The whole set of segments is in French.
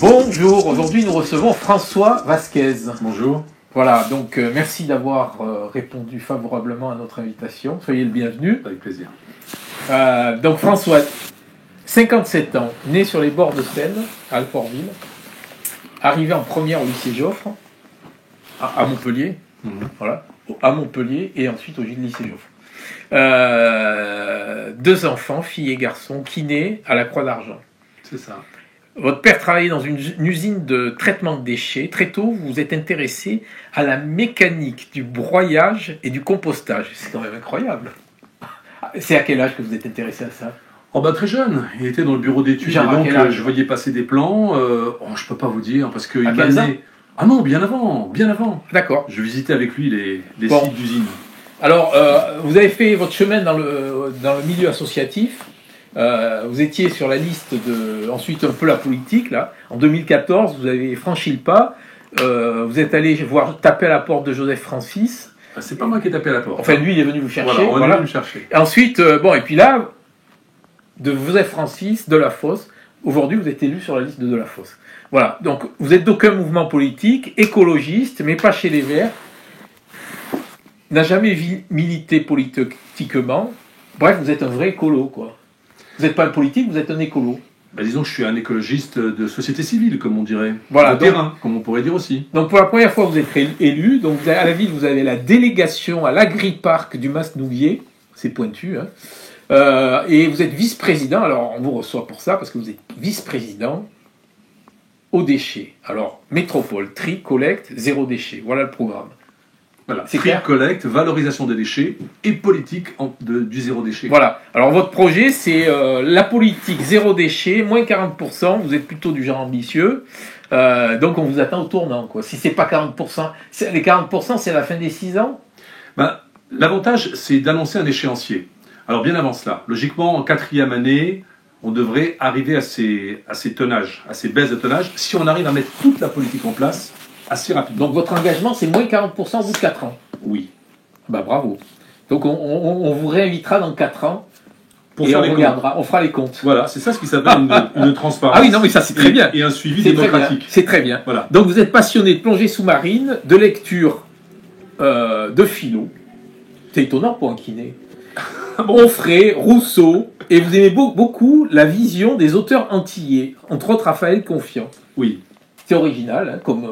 Bonjour, aujourd'hui nous recevons François Vasquez. Bonjour. Voilà, donc merci d'avoir répondu favorablement à notre invitation. Soyez le bienvenu. Avec plaisir. Donc François, 57 ans, né sur les bords de Seine, à Alfortville, arrivé en première au lycée Joffre, à Montpellier, voilà, à Montpellier et ensuite au lycée Joffre. 2 enfants, filles et garçons, kiné à la Croix d'Argent. C'est ça. Votre père travaillait dans une usine de traitement de déchets. Très tôt, vous vous êtes intéressé à la mécanique du broyage et du compostage. C'est quand même incroyable. C'est à quel âge que vous êtes intéressé à ça? Oh bah très jeune, il était dans le bureau d'études et donc je voyais passer des plans. Je peux pas vous dire parce que il m'a né... Ah non, bien avant. D'accord. Je visitais avec lui les sites d'usine. Alors, vous avez fait votre chemin dans le milieu associatif. Vous étiez sur la liste de... Ensuite, un peu la politique, là. En 2014, vous avez franchi le pas. Vous êtes allé taper à la porte de Joseph Francis. C'est pas moi qui ai tapé à la porte. Enfin, lui, il est venu vous chercher. Voilà, on est venu me chercher. Et ensuite, et puis là, de Joseph Francis, Delafosse, aujourd'hui, vous êtes élu sur la liste de Delafosse. Voilà. Donc, vous êtes d'aucun mouvement politique, écologiste, mais pas chez les Verts. N'a jamais milité politiquement. Bref, vous êtes un vrai écolo, quoi. Vous n'êtes pas un politique, vous êtes un écolo. Bah, disons que je suis un écologiste de société civile, comme on dirait. Voilà, de terrain, comme on pourrait dire aussi. Donc pour la première fois, vous êtes élu. Donc à la ville, vous avez la délégation à l'agri-parc du Masnouvier. C'est pointu. Hein. Et vous êtes vice-président. Alors on vous reçoit pour ça, parce que vous êtes vice-président aux déchets. Alors métropole, tri, collecte, 0 déchet. Voilà le programme. Voilà, tri, collecte, valorisation des déchets et politique du zéro déchet. Voilà, alors votre projet c'est la politique zéro déchet, moins 40%, vous êtes plutôt du genre ambitieux, donc on vous attend au tournant, quoi. Si c'est pas 40%, les 40% c'est la fin des 6 ans. L'avantage c'est d'annoncer un échéancier. Alors bien avant cela, logiquement en 4e année, on devrait arriver à ces tonnages, à ces baisses de tonnage, si on arrive à mettre toute la politique en place assez rapidement. Donc votre engagement, c'est moins 40% au bout de 4 ans. Oui. Bah bravo. Donc on vous réinvitera dans 4 ans pour et faire on regardera, on fera les comptes. Voilà, c'est ça ce qui s'appelle une transparence. Ah oui, non mais ça c'est très bien. Et un suivi démocratique. C'est très bien. Voilà. Donc vous êtes passionné de plongée sous-marine, de lecture, de philo. C'est étonnant pour un kiné. Onfray, Rousseau, et vous aimez beaucoup la vision des auteurs antillais, entre autres Raphaël Confiant. Oui. C'est original, hein, comme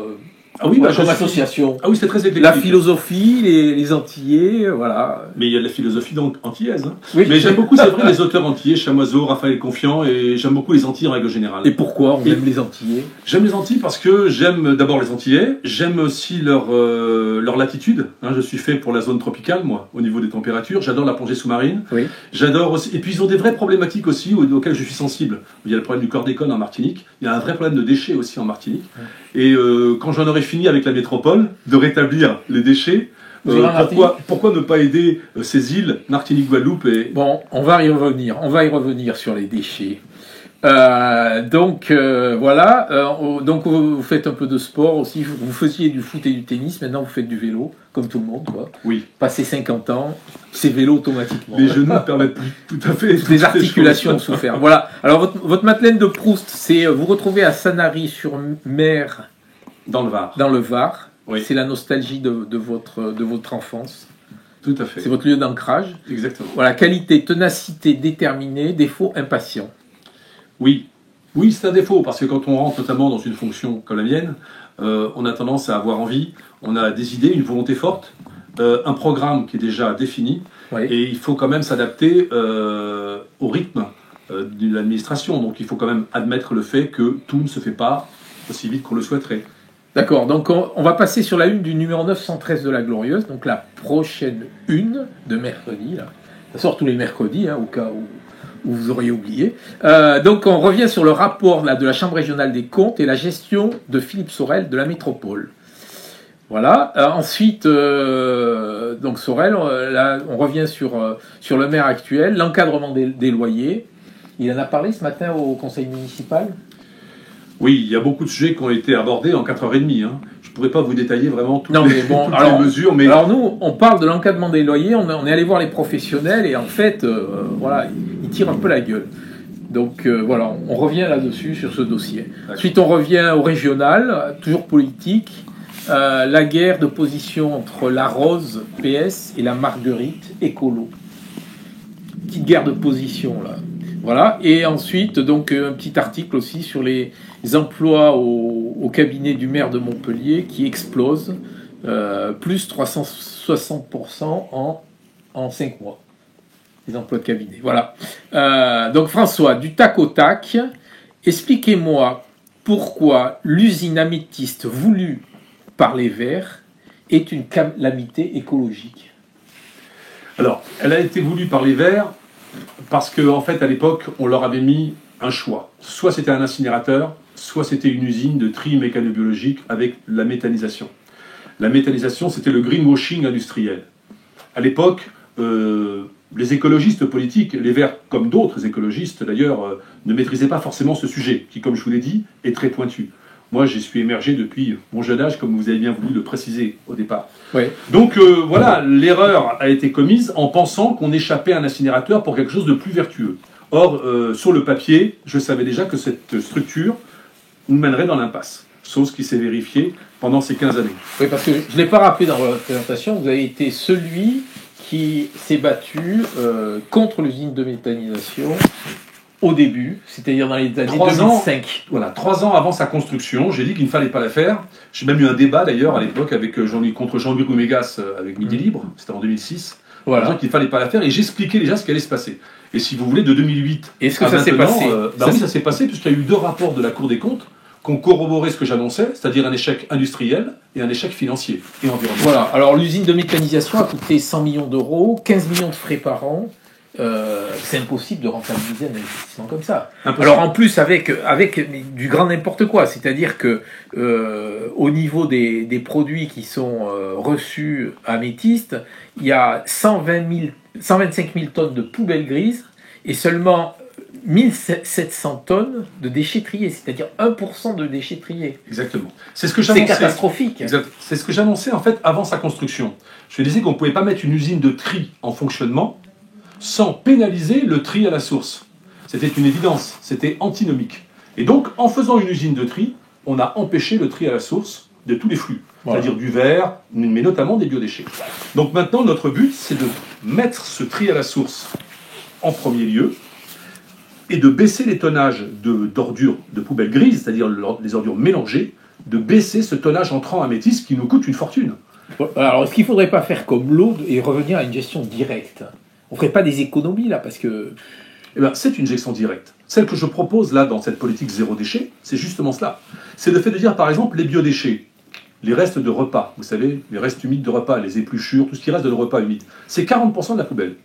association. Ah oui, c'est très éclectique. La philosophie, les Antillais, voilà. Mais il y a de la philosophie donc antillaise. Hein. Oui, mais j'aime beaucoup, c'est vrai, les auteurs antillais, Chamoiseau, Raphaël Confiant, et j'aime beaucoup les Antilles en règle générale. Et pourquoi on aime les Antillais? J'aime les Antilles parce que j'aime d'abord les Antillais, j'aime aussi leur latitude. Hein, je suis fait pour la zone tropicale, moi, au niveau des températures. J'adore la plongée sous-marine. Oui. J'adore aussi. Et puis ils ont des vraies problématiques aussi auxquelles je suis sensible. Il y a le problème du chlordécone en Martinique. Il y a un vrai problème de déchets aussi en Martinique. Oui. Et quand j'en aurai fini avec la métropole, de rétablir les déchets, pourquoi ne pas aider ces îles, Martinique, Guadeloupe et... Bon, on va y revenir sur les déchets. Voilà. Donc vous faites un peu de sport aussi. Vous faisiez du foot et du tennis. Maintenant, vous faites du vélo, comme tout le monde, quoi. Oui. Passé 50 ans, c'est vélo automatiquement. Les genoux ne permettent plus tout à fait. Les articulations ont souffert. Voilà. Alors, votre Madeleine de Proust, c'est vous retrouvez à Sanary-sur-Mer. Dans le Var. Dans le Var. Oui. C'est la nostalgie de votre enfance. Tout à fait. C'est votre lieu d'ancrage. Exactement. Voilà. Qualité, ténacité, déterminée. Défaut, impatient. Oui, c'est un défaut, parce que quand on rentre notamment dans une fonction comme la mienne, on a tendance à avoir envie, on a des idées, une volonté forte, un programme qui est déjà défini, oui. Et il faut quand même s'adapter au rythme de l'administration. Donc il faut quand même admettre le fait que tout ne se fait pas aussi vite qu'on le souhaiterait. D'accord, donc on va passer sur la une du numéro 913 de la Glorieuse, donc la prochaine une de mercredi. Là. Ça sort tous les mercredis, hein, au cas où vous auriez oublié. Donc on revient sur le rapport là, de la Chambre régionale des comptes et la gestion de Philippe Sorel de la métropole. Voilà. Ensuite, donc Sorel, là, on revient sur le maire actuel, l'encadrement des loyers. Il en a parlé ce matin au conseil municipal. Oui, il y a beaucoup de sujets qui ont été abordés en 4h30. Hein. Je ne pourrais pas vous détailler vraiment toutes les mesures. Mais... Alors nous, on parle de l'encadrement des loyers, on est allé voir les professionnels et en fait, voilà, ils tirent un peu la gueule. Donc voilà, on revient là-dessus, sur ce dossier. Ensuite, on revient au régional, toujours politique. La guerre de position entre la Rose, PS, et la Marguerite, écolo. Petite guerre de position, là. Voilà. Et ensuite, donc, un petit article aussi sur les emplois au cabinet du maire de Montpellier qui explosent, plus 360% en 5 mois. Les emplois de cabinet. Voilà. Donc François, du tac au tac, expliquez-moi pourquoi l'usine améthyste voulue par les Verts est une calamité écologique. Alors, elle a été voulue par les Verts parce qu'en fait, à l'époque, on leur avait mis un choix. Soit c'était un incinérateur, soit c'était une usine de tri mécanobiologique avec la méthanisation. La méthanisation, c'était le greenwashing industriel. À l'époque, les écologistes politiques, les Verts comme d'autres écologistes d'ailleurs, ne maîtrisaient pas forcément ce sujet, qui, comme je vous l'ai dit, est très pointu. Moi, j'y suis émergé depuis mon jeune âge, comme vous avez bien voulu le préciser au départ. Ouais. Donc voilà, l'erreur a été commise en pensant qu'on échappait à un incinérateur pour quelque chose de plus vertueux. Or, sur le papier, je savais déjà que cette structure nous mènerait dans l'impasse. Chose qui s'est vérifiée pendant ces 15 années. Oui, parce que je ne l'ai pas rappelé dans votre présentation, vous avez été celui qui s'est battu contre l'usine de méthanisation au début, c'est-à-dire dans les années 2005. Voilà, 3 ans avant sa construction, j'ai dit qu'il ne fallait pas la faire. J'ai même eu un débat d'ailleurs à l'époque avec contre Jean-Louis Roumégas avec Midi Libre, c'était en 2006, voilà. Disant qu'il ne fallait pas la faire, et j'expliquais déjà ce qui allait se passer. Et si vous voulez, de 2008 Est-ce que ça s'est passé oui, ça s'est passé, puisqu'il y a eu 2 rapports de la Cour des comptes qui ont corroboré ce que j'annonçais, c'est-à-dire un échec industriel et un échec financier et environnemental. Voilà, alors l'usine de méthanisation a coûté 100 millions d'euros, 15 millions de frais par an. C'est impossible de rentabiliser un investissement comme ça. Impossible. Alors en plus avec du grand n'importe quoi, c'est-à-dire que au niveau des produits qui sont reçus à Améthyste, il y a 125 000 tonnes de poubelles grises et seulement 1700 tonnes de déchets triés, c'est-à-dire 1% de déchets triés. Exactement. C'est ce que j'annonçais. C'est catastrophique. Exact. C'est ce que j'annonçais en fait avant sa construction. Je disais qu'on ne pouvait pas mettre une usine de tri en fonctionnement sans pénaliser le tri à la source. C'était une évidence, c'était antinomique. Et donc, en faisant une usine de tri, on a empêché le tri à la source de tous les flux, voilà. C'est-à-dire du verre, mais notamment des biodéchets. Donc maintenant, notre but, c'est de mettre ce tri à la source en premier lieu, et de baisser les tonnages d'ordures, de poubelles grises, c'est-à-dire les ordures mélangées, de baisser ce tonnage entrant à Améthyste qui nous coûte une fortune. Alors, est-ce qu'il ne faudrait pas faire comme l'eau et revenir à une gestion directe ? On ne ferait pas des économies là, parce que... Eh bien, c'est une gestion directe. Celle que je propose là, dans cette politique zéro déchet, c'est justement cela. C'est le fait de dire, par exemple, les biodéchets, les restes de repas, vous savez, les restes humides de repas, les épluchures, tout ce qui reste de repas humides, c'est 40% de la poubelle.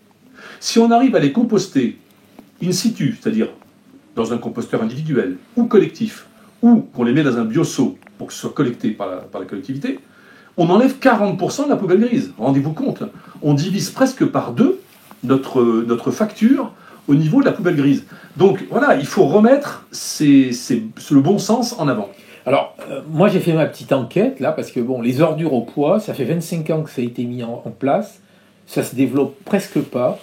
Si on arrive à les composter in situ, c'est-à-dire dans un composteur individuel ou collectif, ou qu'on les met dans un bioseau pour que ce soit collecté par la collectivité, on enlève 40% de la poubelle grise. Rendez-vous compte, on divise presque par 2 notre facture au niveau de la poubelle grise. Donc voilà, il faut remettre le bon sens en avant. Alors, moi j'ai fait ma petite enquête là, parce que bon, les ordures au poids, ça fait 25 ans que ça a été mis en place, ça se développe presque pas.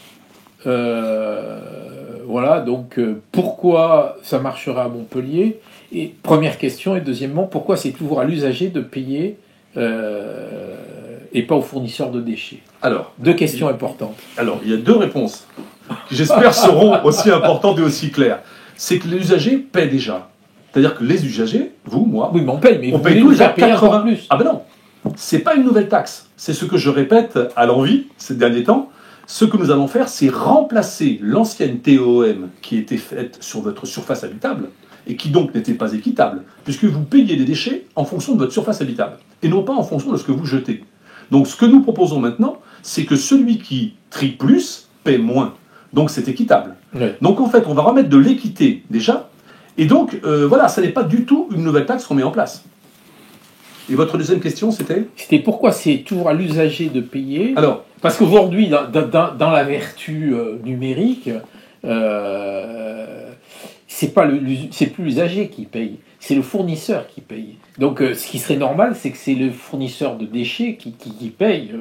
Voilà, donc pourquoi ça marchera à Montpellier ? Et première question, et deuxièmement, pourquoi c'est toujours à l'usager de payer et pas aux fournisseurs de déchets ? Alors, 2 questions importantes. Alors, il y a 2 réponses qui, j'espère, seront aussi importantes et aussi claires. C'est que les usagers paient déjà. C'est-à-dire que les usagers, vous, moi, oui, mais on paye, mais on paye tous les 80 plus. Ah ben non, c'est pas une nouvelle taxe. C'est ce que je répète à l'envi ces derniers temps. Ce que nous allons faire, c'est remplacer l'ancienne TOM qui était faite sur votre surface habitable et qui donc n'était pas équitable, puisque vous payez des déchets en fonction de votre surface habitable et non pas en fonction de ce que vous jetez. Donc ce que nous proposons maintenant, c'est que celui qui trie plus paie moins. Donc c'est équitable. Oui. Donc en fait, on va remettre de l'équité déjà. Et donc voilà, ça n'est pas du tout une nouvelle taxe qu'on met en place. Et votre deuxième question, c'était ? C'était pourquoi c'est toujours à l'usager de payer ? Alors, parce qu'aujourd'hui, dans la vertu numérique, c'est plus l'usager qui paye, c'est le fournisseur qui paye. Donc ce qui serait normal, c'est que c'est le fournisseur de déchets qui paye.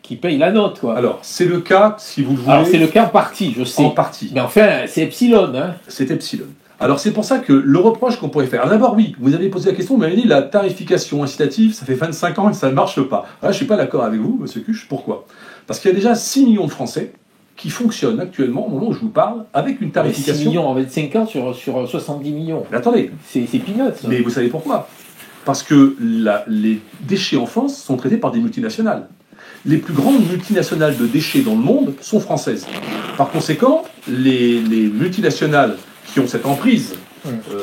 qui paye la note, quoi. Alors, c'est le cas, si vous le voulez... Alors, c'est le cas en partie, je sais. En partie. Mais enfin, c'est Epsilon, hein. C'est Epsilon. Alors, c'est pour ça que le reproche qu'on pourrait faire... Alors, d'abord, oui, vous avez posé la question, vous m'avez dit la tarification incitative, ça fait 25 ans que ça ne marche pas. Là, je ne suis pas d'accord avec vous, monsieur Cuche. Pourquoi? Parce qu'il y a déjà 6 millions de Français qui fonctionnent actuellement, au moment où je vous parle, avec une tarification... 6 millions en 25 ans sur 70 millions. Mais attendez. C'est peanuts. Mais vous savez pourquoi? Parce que les déchets en France sont traités par des multinationales. Les plus grandes multinationales de déchets dans le monde sont françaises. Par conséquent, les multinationales qui ont cette emprise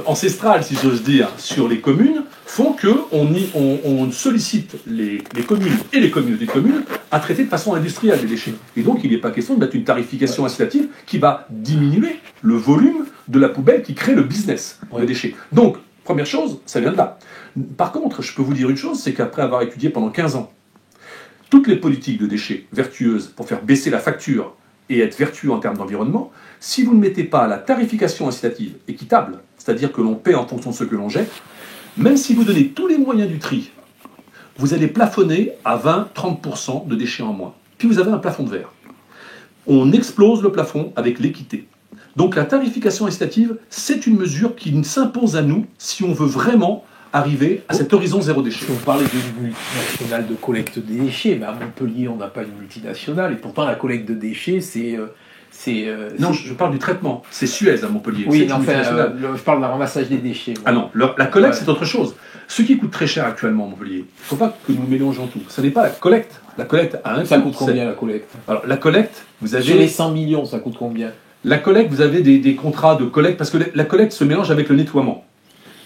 ancestrale, si j'ose dire, sur les communes, font qu'on sollicite les communes et les communautés de communes à traiter de façon industrielle les déchets. Et donc, il n'est pas question de mettre une tarification incitative qui va diminuer le volume de la poubelle qui crée le business des déchets. Donc, première chose, ça vient de là. Par contre, je peux vous dire une chose, c'est qu'après avoir étudié pendant 15 ans toutes les politiques de déchets vertueuses pour faire baisser la facture et être vertueux en termes d'environnement, si vous ne mettez pas la tarification incitative équitable, c'est-à-dire que l'on paie en fonction de ce que l'on jette, même si vous donnez tous les moyens du tri, vous allez plafonner à 20-30% de déchets en moins. Puis vous avez un plafond de verre. On explose le plafond avec l'équité. Donc la tarification incitative, c'est une mesure qui s'impose à nous si on veut vraiment arriver à cet horizon zéro déchet. On parlait d'une multinationale de collecte des déchets, mais à Montpellier, on n'a pas une multinationale, et pourtant la collecte de déchets, non, je parle du traitement. C'est Suez à Montpellier. Oui, enfin, je parle d'un ramassage des déchets. Moi. Ah non, la collecte, c'est autre chose. Ce qui coûte très cher actuellement à Montpellier, il ne faut pas que nous mélangeons tout. Ce n'est pas la collecte. La collecte a un coût. Ça coûte combien, la collecte? Alors, la collecte, vous avez... Sur les 100 millions, ça coûte combien? La collecte, vous avez des contrats de collecte, parce que la collecte se mélange avec le nettoiement.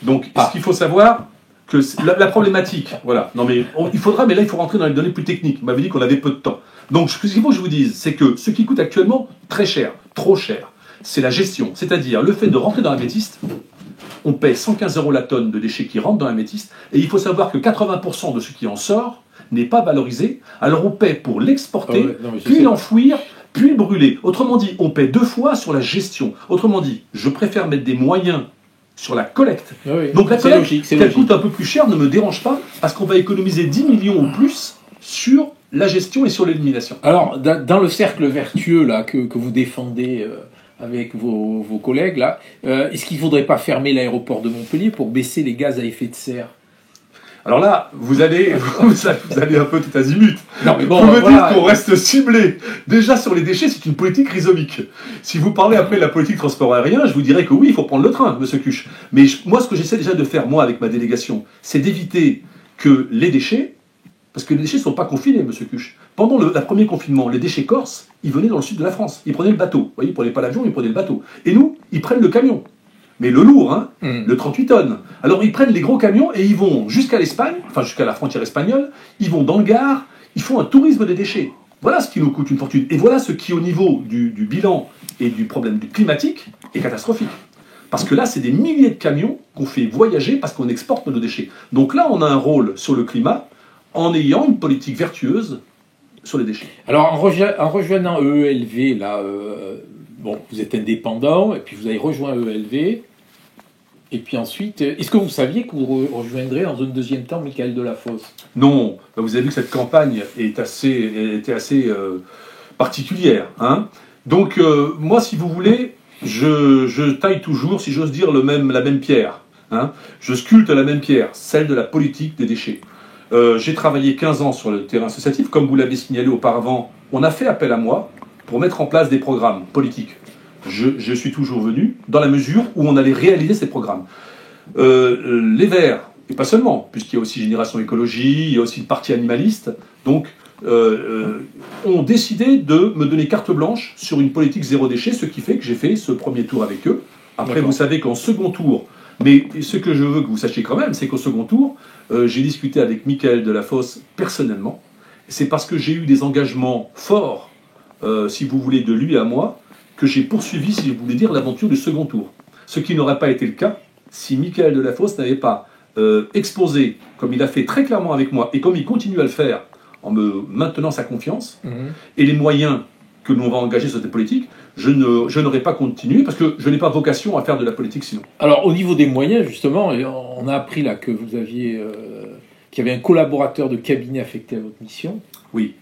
Donc, ce qu'il faut savoir... que la problématique, voilà. Non mais il faudra, mais là il faut rentrer dans les données plus techniques. Vous m'avez dit qu'on avait peu de temps. Donc ce qu'il faut que je vous dise, c'est que ce qui coûte actuellement très cher, trop cher, c'est la gestion. C'est-à-dire le fait de rentrer dans la métiste, on paie 115 € la tonne de déchets qui rentrent dans la métiste, et il faut savoir que 80% de ce qui en sort n'est pas valorisé. Alors on paie pour l'exporter, puis l'enfouir, puis le brûler. Autrement dit, on paie 2 fois sur la gestion. Autrement dit, je préfère mettre des moyens sur la collecte. Oui, donc la collecte, qu'elle coûte un peu plus cher, ne me dérange pas, parce qu'on va économiser 10 millions ou plus sur la gestion et sur l'élimination. Alors, dans le cercle vertueux là, que vous défendez avec vos collègues, là, est-ce qu'il ne faudrait pas fermer l'aéroport de Montpellier pour baisser les gaz à effet de serre? Alors là, vous allez un peu tout azimut. Non, mais bon, pour me dire qu'on reste ciblé. Déjà sur les déchets, c'est une politique rhizomique. Si vous parlez après de la politique transport aérien, je vous dirais que oui, il faut prendre le train, monsieur Cuche. Mais moi, ce que j'essaie déjà de faire, moi, avec ma délégation, c'est d'éviter que les déchets, parce que les déchets ne sont pas confinés, monsieur Cuche. Pendant le premier confinement, les déchets corses, ils venaient dans le sud de la France. Ils prenaient le bateau. Vous voyez, ils ne prenaient pas l'avion, ils prenaient le bateau. Et nous, ils prennent le camion. Mais le lourd, hein, le 38 tonnes. Alors ils prennent les gros camions et ils vont jusqu'à l'Espagne, enfin jusqu'à la frontière espagnole, ils vont dans le Gard, ils font un tourisme des déchets. Voilà ce qui nous coûte une fortune. Et voilà ce qui, au niveau du bilan et du problème climatique, est catastrophique. Parce que là, c'est des milliers de camions qu'on fait voyager parce qu'on exporte nos déchets. Donc là, on a un rôle sur le climat en ayant une politique vertueuse sur les déchets. Alors en rejoignant EELV, là, bon, vous êtes indépendant, et puis vous avez rejoint EELV. Et puis ensuite, est-ce que vous saviez que vous rejoindrez dans un deuxième temps Michael Delafosse? Non, vous avez vu que cette campagne était assez particulière. Hein. Donc moi, si vous voulez, je taille toujours, si j'ose dire, la même pierre. Hein. Je sculpte la même pierre, celle de la politique des déchets. J'ai travaillé 15 ans sur le terrain associatif, comme vous l'avez signalé auparavant. On a fait appel à moi pour mettre en place des programmes politiques. Je suis toujours venu dans la mesure où on allait réaliser ces programmes. Les Verts, et pas seulement, puisqu'il y a aussi Génération Écologie, il y a aussi le Parti Animaliste, donc ont décidé de me donner carte blanche sur une politique zéro déchet, ce qui fait que j'ai fait ce premier tour avec eux. Après, vous savez qu'en second tour, mais ce que je veux que vous sachiez quand même, c'est qu'au second tour, j'ai discuté avec Michael Delafosse personnellement. C'est parce que j'ai eu des engagements forts, si vous voulez, de lui à moi, que j'ai poursuivi, si je voulais dire, l'aventure du second tour. Ce qui n'aurait pas été le cas si Michael Delafosse n'avait pas exposé, comme il a fait très clairement avec moi, et comme il continue à le faire en me maintenant sa confiance, et les moyens que l'on va engager sur cette politique, je n'aurais pas continué, parce que je n'ai pas vocation à faire de la politique sinon. Alors, au niveau des moyens, justement, on a appris là que vous aviez... qu'il y avait un collaborateur de cabinet affecté à votre mission. Oui.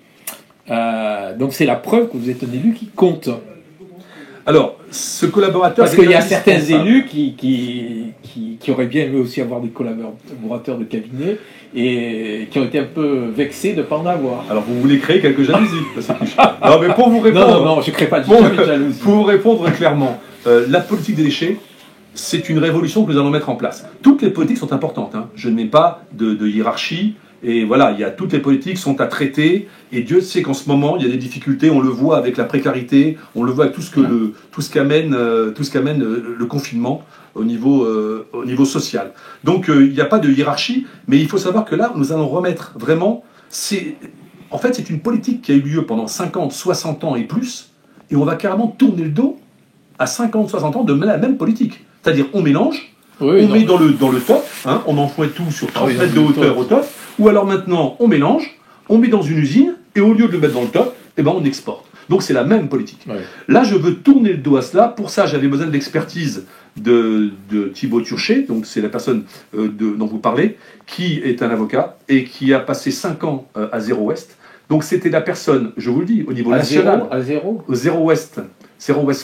Donc c'est la preuve que vous êtes un élu qui compte. Alors, ce collaborateur... Parce qu'il y a certains élus qui auraient bien aimé aussi avoir des collaborateurs de cabinet et qui ont été un peu vexés de ne pas en avoir. Alors, vous voulez créer quelques jalousies. Non, mais pour vous répondre... Non, je ne crée pas de jalousie. Pour vous répondre clairement, la politique des déchets, c'est une révolution que nous allons mettre en place. Toutes les politiques sont importantes. Hein. Je ne mets pas de hiérarchie. Et voilà, toutes les politiques sont à traiter, et Dieu sait qu'en ce moment, il y a des difficultés, on le voit avec la précarité, on le voit avec tout ce qu'amène le confinement au niveau social. Donc il n'y a pas de hiérarchie, mais il faut savoir que là, nous allons remettre vraiment... En fait, c'est une politique qui a eu lieu pendant 50, 60 ans et plus, et on va carrément tourner le dos à 50, 60 ans de la même politique. C'est-à-dire, on mélange, on met dans le top, hein, on enfoie tout sur 30 mètres de hauteur au top, ou alors maintenant, on mélange, on met dans une usine, et au lieu de le mettre dans le top, eh ben, on exporte. Donc c'est la même politique. Ouais. Là, je veux tourner le dos à cela. Pour ça, j'avais besoin de l'expertise de Thibaut Turchet, donc c'est la personne dont vous parlez, qui est un avocat, et qui a passé 5 ans à Zero West. Donc c'était la personne, je vous le dis, au niveau national. À zéro Au Zero West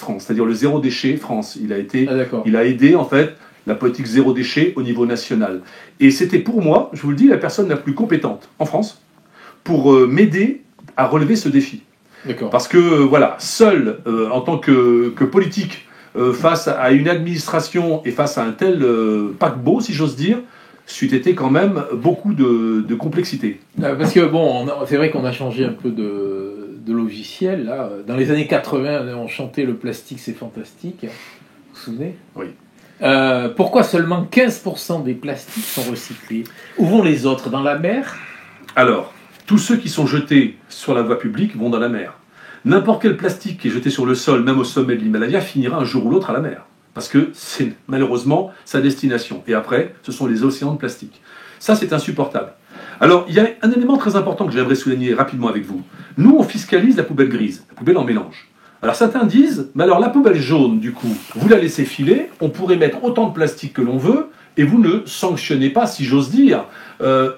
France, c'est-à-dire le zéro déchet France. Il a aidé, en fait, la politique zéro déchet au niveau national. Et c'était pour moi, je vous le dis, la personne la plus compétente en France pour m'aider à relever ce défi. Parce que, voilà, seul, en tant que politique, face à une administration et face à un tel paquebot, si j'ose dire, c'eût été quand même beaucoup de complexité. Parce que, bon, c'est vrai qu'on a changé un peu de logiciel, là. Dans les années 80, on chantait « Le plastique, c'est fantastique ». Vous vous souvenez ? Oui. Pourquoi seulement 15% des plastiques sont recyclés? Où vont les autres? Dans la mer? Alors, tous ceux qui sont jetés sur la voie publique vont dans la mer. N'importe quel plastique qui est jeté sur le sol, même au sommet de l'Himalaya, finira un jour ou l'autre à la mer. Parce que c'est malheureusement sa destination. Et après, ce sont les océans de plastique. Ça, c'est insupportable. Alors, il y a un élément très important que j'aimerais souligner rapidement avec vous. Nous, on fiscalise la poubelle grise, la poubelle en mélange. Alors certains disent, mais alors la poubelle jaune, du coup, vous la laissez filer, on pourrait mettre autant de plastique que l'on veut, et vous ne sanctionnez pas, si j'ose dire,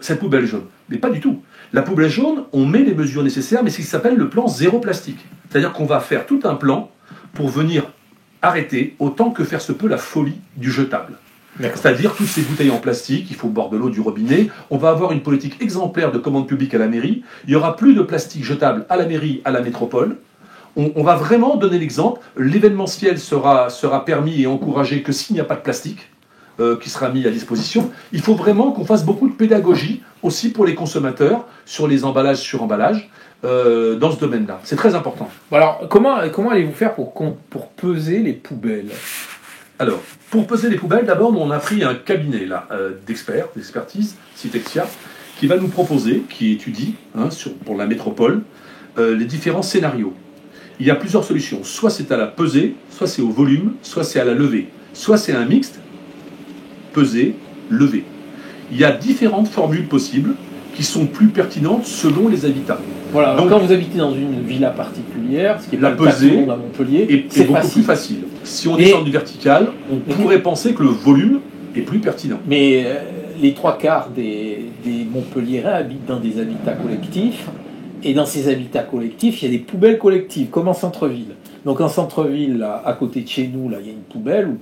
cette poubelle jaune. Mais pas du tout. La poubelle jaune, on met les mesures nécessaires, mais c'est ce qui s'appelle le plan zéro plastique. C'est-à-dire qu'on va faire tout un plan pour venir arrêter, autant que faire se peut, la folie du jetable. C'est-à-dire toutes ces bouteilles en plastique, il faut boire de l'eau du robinet, on va avoir une politique exemplaire de commande publique à la mairie, il n'y aura plus de plastique jetable à la mairie, à la métropole. On va vraiment donner l'exemple. L'événementiel sera permis et encouragé que s'il n'y a pas de plastique qui sera mis à disposition. Il faut vraiment qu'on fasse beaucoup de pédagogie aussi pour les consommateurs sur les emballages sur emballages dans ce domaine-là. C'est très important. Alors, comment allez-vous faire pour peser les poubelles? Alors, pour peser les poubelles, d'abord, on a pris un cabinet d'expertise, Citexia, qui va nous proposer, qui étudie pour la métropole, les différents scénarios. Il y a plusieurs solutions. Soit c'est à la pesée, soit c'est au volume, soit c'est à la levée. Soit c'est un mixte, pesée, levée. Il y a différentes formules possibles qui sont plus pertinentes selon les habitats. Voilà, donc quand vous habitez dans une villa particulière, ce qui est la pas le cas pesée à Montpellier, est beaucoup plus facile. Si on descend du vertical, on pourrait penser que le volume est plus pertinent. Mais les 3/4 des Montpelliérains habitent dans des habitats collectifs. Et dans ces habitats collectifs, il y a des poubelles collectives, comme en centre-ville. Donc en centre-ville, là, à côté de chez nous, là, il y a une poubelle où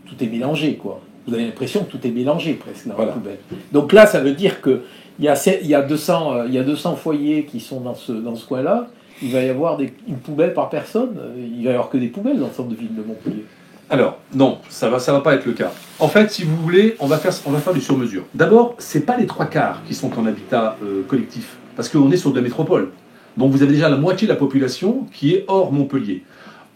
tout est mélangé, quoi. Vous avez l'impression que tout est mélangé, presque, dans la poubelle. Donc là, ça veut dire qu'il y a 200 foyers qui sont dans ce coin-là. Il va y avoir une poubelle par personne. Il va y avoir que des poubelles dans le centre-ville de Montpellier. Alors, non, ça va pas être le cas. En fait, si vous voulez, on va faire du sur-mesure. D'abord, c'est pas les 3/4 qui sont en habitat collectif. Parce qu'on est sur de la métropole. Donc vous avez déjà la moitié de la population qui est hors Montpellier.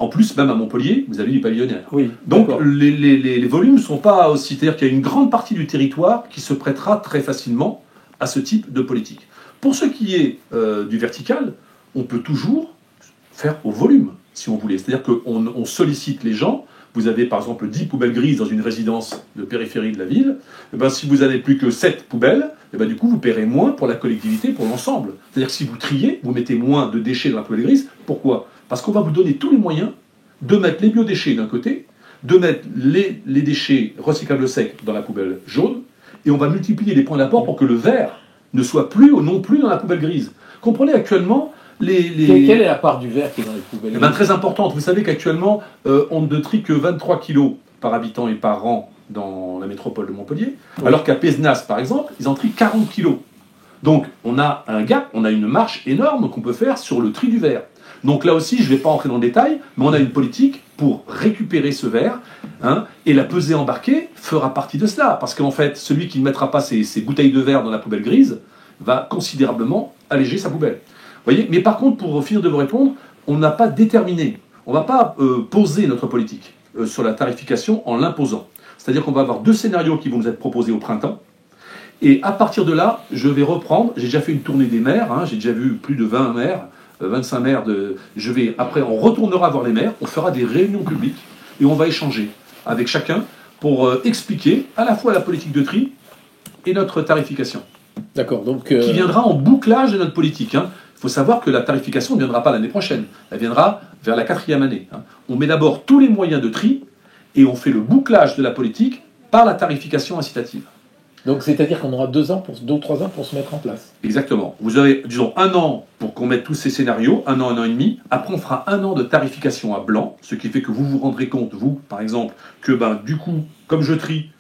En plus, même à Montpellier, vous avez du pavillonnaire. Oui, donc les volumes ne sont pas aussi... C'est-à-dire qu'il y a une grande partie du territoire qui se prêtera très facilement à ce type de politique. Pour ce qui est du vertical, on peut toujours faire au volume, si on voulait. C'est-à-dire qu'on sollicite les gens. Vous avez par exemple 10 poubelles grises dans une résidence de périphérie de la ville. Et ben, si vous n'avez plus que 7 poubelles, et ben, du coup vous paierez moins pour la collectivité, pour l'ensemble. C'est-à-dire que si vous triez, vous mettez moins de déchets dans la poubelle grise. Pourquoi? Parce qu'on va vous donner tous les moyens de mettre les biodéchets d'un côté, de mettre les déchets recyclables secs dans la poubelle jaune, et on va multiplier les points d'apport pour que le vert ne soit plus ou non plus dans la poubelle grise. Comprenez actuellement Quelle est la part du verre qui est dans les poubelles grises? Très importante. Vous savez qu'actuellement, on ne trie que 23 kilos par habitant et par an dans la métropole de Montpellier, alors qu'à Pézenas, par exemple, ils en trient 40 kilos. Donc, on a un gap, on a une marche énorme qu'on peut faire sur le tri du verre. Donc là aussi, je ne vais pas entrer dans le détail, mais on a une politique pour récupérer ce verre, et la pesée embarquée fera partie de cela. Parce qu'en fait, celui qui ne mettra pas ses bouteilles de verre dans la poubelle grise va considérablement alléger sa poubelle. Vous voyez. Mais par contre, pour finir de vous répondre, on n'a pas déterminé, on ne va pas poser notre politique sur la tarification en l'imposant. C'est-à-dire qu'on va avoir 2 scénarios qui vont nous être proposés au printemps. Et à partir de là, je vais reprendre, j'ai déjà fait une tournée des maires, j'ai déjà vu plus de 20 maires, 25 maires, après on retournera voir les maires, on fera des réunions publiques et on va échanger avec chacun pour expliquer à la fois la politique de tri et notre tarification. D'accord, donc... Qui viendra en bouclage de notre politique. Il faut savoir que la tarification ne viendra pas l'année prochaine, elle viendra vers la 4e année. On met d'abord tous les moyens de tri et on fait le bouclage de la politique par la tarification incitative. Donc c'est-à-dire qu'on aura 2 ou 3 ans pour se mettre en place. Exactement. Vous avez, disons, 1 an pour qu'on mette tous ces scénarios, 1 an et demi. Après, on fera 1 an de tarification à blanc, ce qui fait que vous vous rendrez compte, vous, par exemple, que du coup, comme je trie,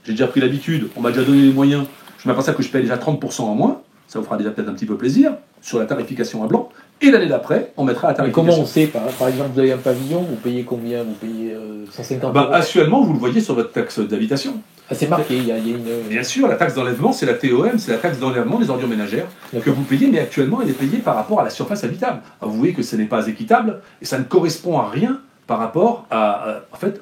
j'ai déjà pris l'habitude, on m'a déjà donné les moyens, je m'aperçois que je paye déjà 30% en moins, ça vous fera déjà peut-être un petit peu plaisir, sur la tarification à blanc, et l'année d'après, on mettra la tarification. Mais comment on sait, par exemple, vous avez un pavillon, vous payez combien? Vous payez 150 €? Actuellement, vous le voyez sur votre taxe d'habitation. Ah, c'est marqué, il y a une... Bien sûr, la taxe d'enlèvement, c'est la TOM, c'est la taxe d'enlèvement des ordures ménagères que vous payez, mais actuellement, elle est payée par rapport à la surface habitable. Alors, vous voyez que ce n'est pas équitable et ça ne correspond à rien par rapport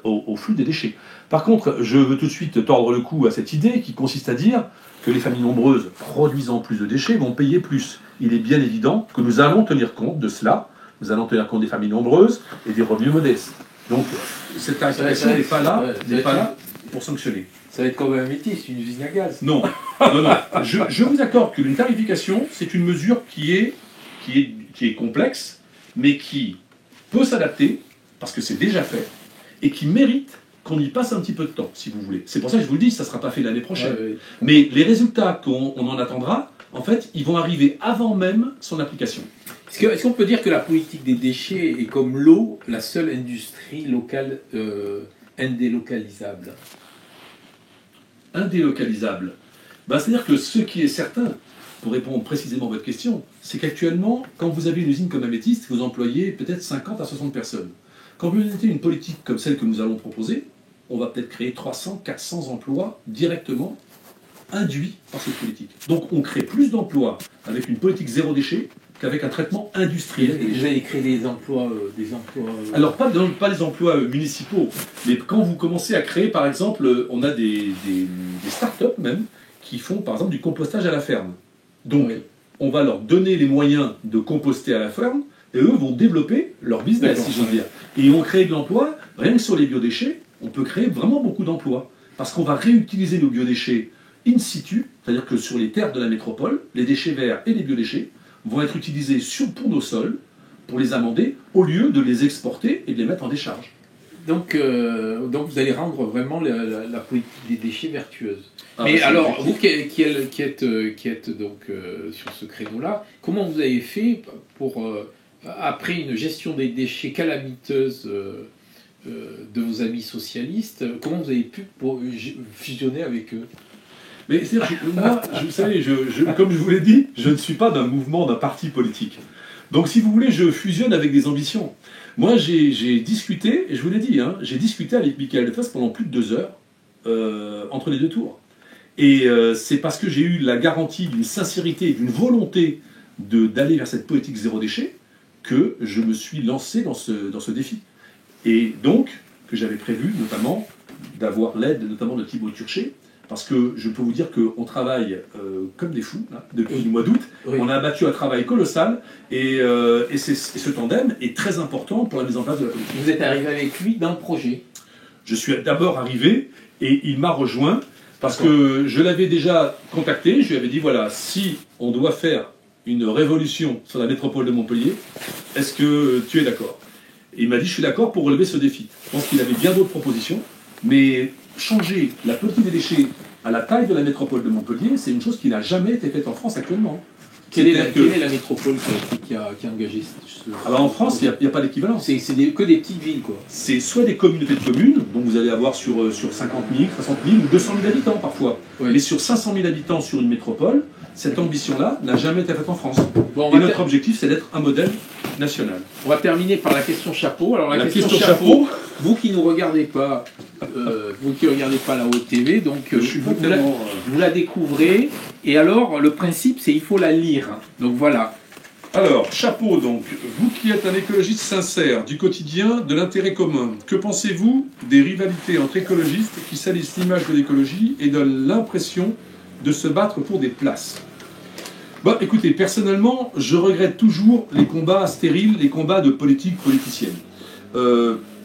au flux des déchets. Par contre, je veux tout de suite tordre le cou à cette idée qui consiste à dire que les familles nombreuses produisant plus de déchets vont payer plus. Il est bien évident que nous allons tenir compte de cela. Nous allons tenir compte des familles nombreuses et des revenus modestes. Donc, cette tarification n'est pas là pour sanctionner. Ça va être comme un métis, une usine à gaz. Non. Je vous accorde que une tarification, c'est une mesure qui est complexe, mais qui peut s'adapter, parce que c'est déjà fait, et qui mérite qu'on y passe un petit peu de temps, si vous voulez. C'est pour ça que je vous le dis, ça ne sera pas fait l'année prochaine. Ouais. Mais les résultats qu'on en attendra, en fait, ils vont arriver avant même son application. Est-ce qu'on peut dire que la politique des déchets est comme l'eau, la seule industrie locale indélocalisable? Indélocalisable. C'est-à-dire que ce qui est certain, pour répondre précisément à votre question, c'est qu'actuellement, quand vous avez une usine comme Améthyste, vous employez peut-être 50 à 60 personnes. Quand vous mettez une politique comme celle que nous allons proposer, on va peut-être créer 300, 400 emplois directement induits par cette politique. Donc on crée plus d'emplois avec une politique zéro déchet qu'avec un traitement industriel. Vous allez créer des emplois... Alors, pas les emplois municipaux, mais quand vous commencez à créer, par exemple, on a des start-up même, qui font, par exemple, du compostage à la ferme. Donc, on va leur donner les moyens de composter à la ferme, et eux vont développer leur business, si j'ose dire. Et ils vont créer de l'emploi, rien que sur les biodéchets, on peut créer vraiment beaucoup d'emplois. Parce qu'on va réutiliser nos biodéchets in situ, c'est-à-dire que sur les terres de la métropole, les déchets verts et les biodéchets vont être utilisés pour nos sols, pour les amender, au lieu de les exporter et de les mettre en décharge. Donc vous allez rendre vraiment la politique des déchets vertueuse. Mais alors, vous qui êtes donc sur ce créneau-là, comment vous avez fait pour, après une gestion des déchets calamiteuse de vos amis socialistes, comment vous avez pu fusionner avec eux? Mais moi, vous savez, comme je vous l'ai dit, je ne suis pas d'un mouvement, d'un parti politique. Donc si vous voulez, je fusionne avec des ambitions. Moi, j'ai discuté, et je vous l'ai dit, j'ai discuté avec Michael Defos pendant plus de 2 heures, entre les 2 tours. Et c'est parce que j'ai eu la garantie d'une sincérité, d'une volonté d'aller vers cette politique zéro déchet, que je me suis lancé dans ce défi. Et donc, que j'avais prévu, notamment, d'avoir l'aide, notamment de Thibaut Turchet, parce que je peux vous dire qu'on travaille comme des fous depuis le mois d'août. Oui. On a abattu un travail colossal et ce tandem est très important pour la mise en place de la politique. Vous êtes arrivé avec lui dans le projet? Je suis d'abord arrivé et il m'a rejoint parce que je l'avais déjà contacté. Je lui avais dit voilà, si on doit faire une révolution sur la métropole de Montpellier, est-ce que tu es d'accord? Et il m'a dit je suis d'accord pour relever ce défi. Je pense qu'il avait bien d'autres propositions, mais changer la politique des déchets à la taille de la métropole de Montpellier, c'est une chose qui n'a jamais été faite en France actuellement. Quelle est la métropole qui a engagé ce... Alors en France, il n'y a pas d'équivalent. C'est que des petites villes, quoi. C'est soit des communautés de communes, dont vous allez avoir sur 50 000, 60 000 ou 200 000 habitants parfois. Oui. Mais sur 500 000 habitants sur une métropole, cette ambition-là n'a jamais été faite en France. Bon, et notre objectif, c'est d'être un modèle national. On va terminer par la question chapeau. Alors la question chapeau, vous qui ne regardez pas, la Haute TV, donc je suis pas tellement, vous la découvrez. Et alors le principe, c'est il faut la lire. Donc voilà. Alors, chapeau donc, vous qui êtes un écologiste sincère, du quotidien, de l'intérêt commun, que pensez-vous des rivalités entre écologistes qui salissent l'image de l'écologie et donnent l'impression de se battre pour des places? Bon, écoutez, personnellement, je regrette toujours les combats stériles, les combats de politique politicienne.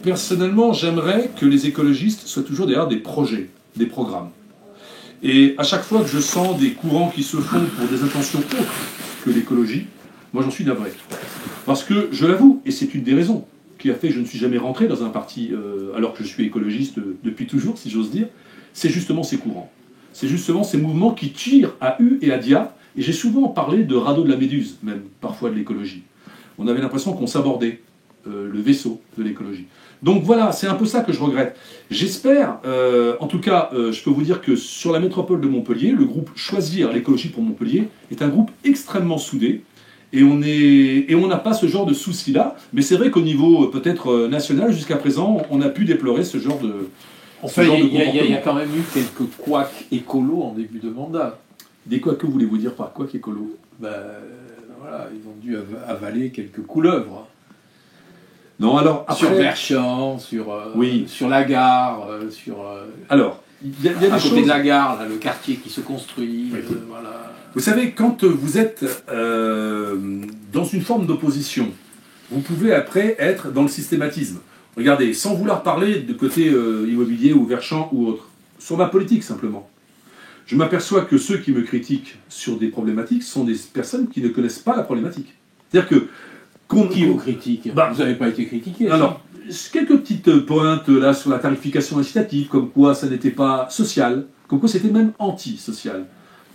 Personnellement, j'aimerais que les écologistes soient toujours derrière des projets, des programmes. Et à chaque fois que je sens des courants qui se font pour des intentions autres que l'écologie, moi j'en suis navré. Parce que, je l'avoue, et c'est une des raisons qui a fait que je ne suis jamais rentré dans un parti, alors que je suis écologiste depuis toujours, si j'ose dire, c'est justement ces courants. C'est justement ces mouvements qui tirent à U et à dia, et j'ai souvent parlé de radeau de la Méduse, même parfois de l'écologie. On avait l'impression qu'on s'abordait le vaisseau de l'écologie. Donc voilà, c'est un peu ça que je regrette. J'espère, en tout cas, je peux vous dire que sur la métropole de Montpellier, le groupe Choisir l'écologie pour Montpellier est un groupe extrêmement soudé, et on n'a pas ce genre de souci-là, mais c'est vrai qu'au niveau peut-être national, jusqu'à présent, on a pu déplorer ce genre de comportement. Il y a quand même eu quelques couacs écolos en début de mandat. Des couacs, que voulez-vous dire par couac écolo? Voilà, ils ont dû avaler quelques couleuvres. Non, alors, après... Sur Verchamp, sur la gare, Alors, il y a des à côté choses... de la gare, là, le quartier qui se construit, voilà. Vous savez, quand vous êtes dans une forme d'opposition, vous pouvez après être dans le systématisme. Regardez, sans vouloir parler de côté immobilier ou Verchamp ou autre, sur ma politique simplement. Je m'aperçois que ceux qui me critiquent sur des problématiques sont des personnes qui ne connaissent pas la problématique. C'est-à-dire que... Qui vous critique? Vous n'avez pas été critiqué. Alors, quelques petites pointes là sur la tarification incitative, comme quoi ça n'était pas social, comme quoi c'était même antisocial.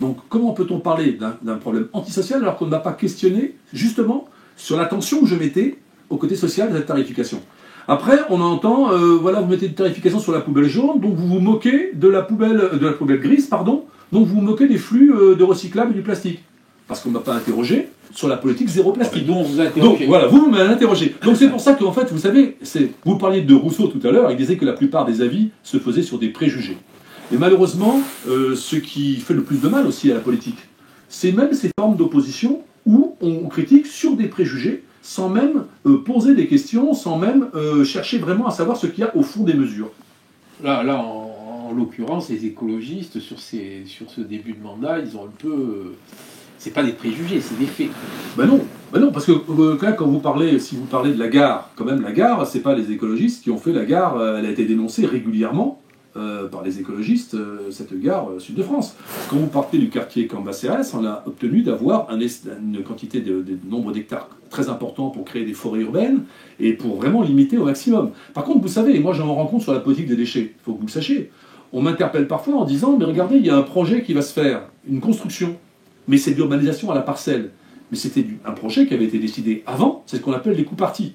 Donc comment peut-on parler d'un problème antisocial alors qu'on ne m'a pas questionné justement sur l'attention que je mettais au côté social de cette tarification? Après, on entend, voilà, vous mettez une tarification sur la poubelle jaune, donc vous vous moquez de la poubelle grise, pardon, donc vous vous moquez des flux de recyclable et du plastique. Parce qu'on ne m'a pas interrogé sur la politique zéro plastique. Donc vous interrogez. Donc voilà, vous m'avez interrogé. Donc c'est pour ça qu'en fait, vous savez, vous parliez de Rousseau tout à l'heure, il disait que la plupart des avis se faisaient sur des préjugés. Et malheureusement, ce qui fait le plus de mal aussi à la politique, c'est même ces formes d'opposition où on critique sur des préjugés, sans même poser des questions, sans même chercher vraiment à savoir ce qu'il y a au fond des mesures. Là en l'occurrence, les écologistes, sur ce début de mandat, ils ont un peu... c'est pas des préjugés, c'est des faits. Ben non, parce que là, quand vous parlez, si vous parlez de la gare, quand même, la gare, c'est pas les écologistes qui ont fait la gare, elle a été dénoncée régulièrement par les écologistes, cette gare sud de France. Quand vous partez du quartier Cambacérès, on a obtenu d'avoir une quantité de nombre d'hectares très important pour créer des forêts urbaines et pour vraiment limiter au maximum. Par contre, vous savez, moi j'en rends compte sur la politique des déchets, il faut que vous le sachiez. On m'interpelle parfois en disant, mais regardez, il y a un projet qui va se faire, une construction, mais c'est de l'urbanisation à la parcelle. Mais c'était un projet qui avait été décidé avant, c'est ce qu'on appelle les coups partis.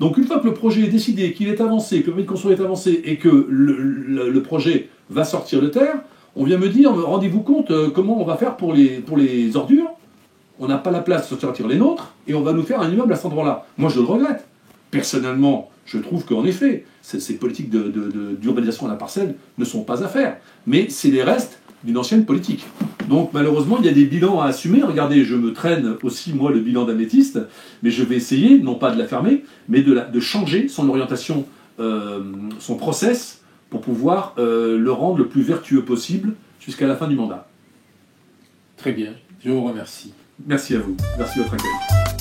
Donc une fois que le projet est décidé, qu'il est avancé, que le permis de construire est avancé et que le projet va sortir de terre, on vient me dire, rendez-vous compte, comment on va faire pour les ordures? On n'a pas la place de sortir les nôtres et on va nous faire un immeuble à cet endroit-là. Moi je le regrette. Personnellement, je trouve qu'en effet, ces politiques d'urbanisation à la parcelle ne sont pas à faire. Mais c'est les restes d'une ancienne politique. Donc malheureusement, il y a des bilans à assumer. Regardez, je me traîne aussi, moi, le bilan d'améthyste, mais je vais essayer, non pas de la fermer, mais de changer son orientation, son process, pour pouvoir le rendre le plus vertueux possible jusqu'à la fin du mandat. Très bien, je vous remercie. Merci à vous. Merci de votre accueil.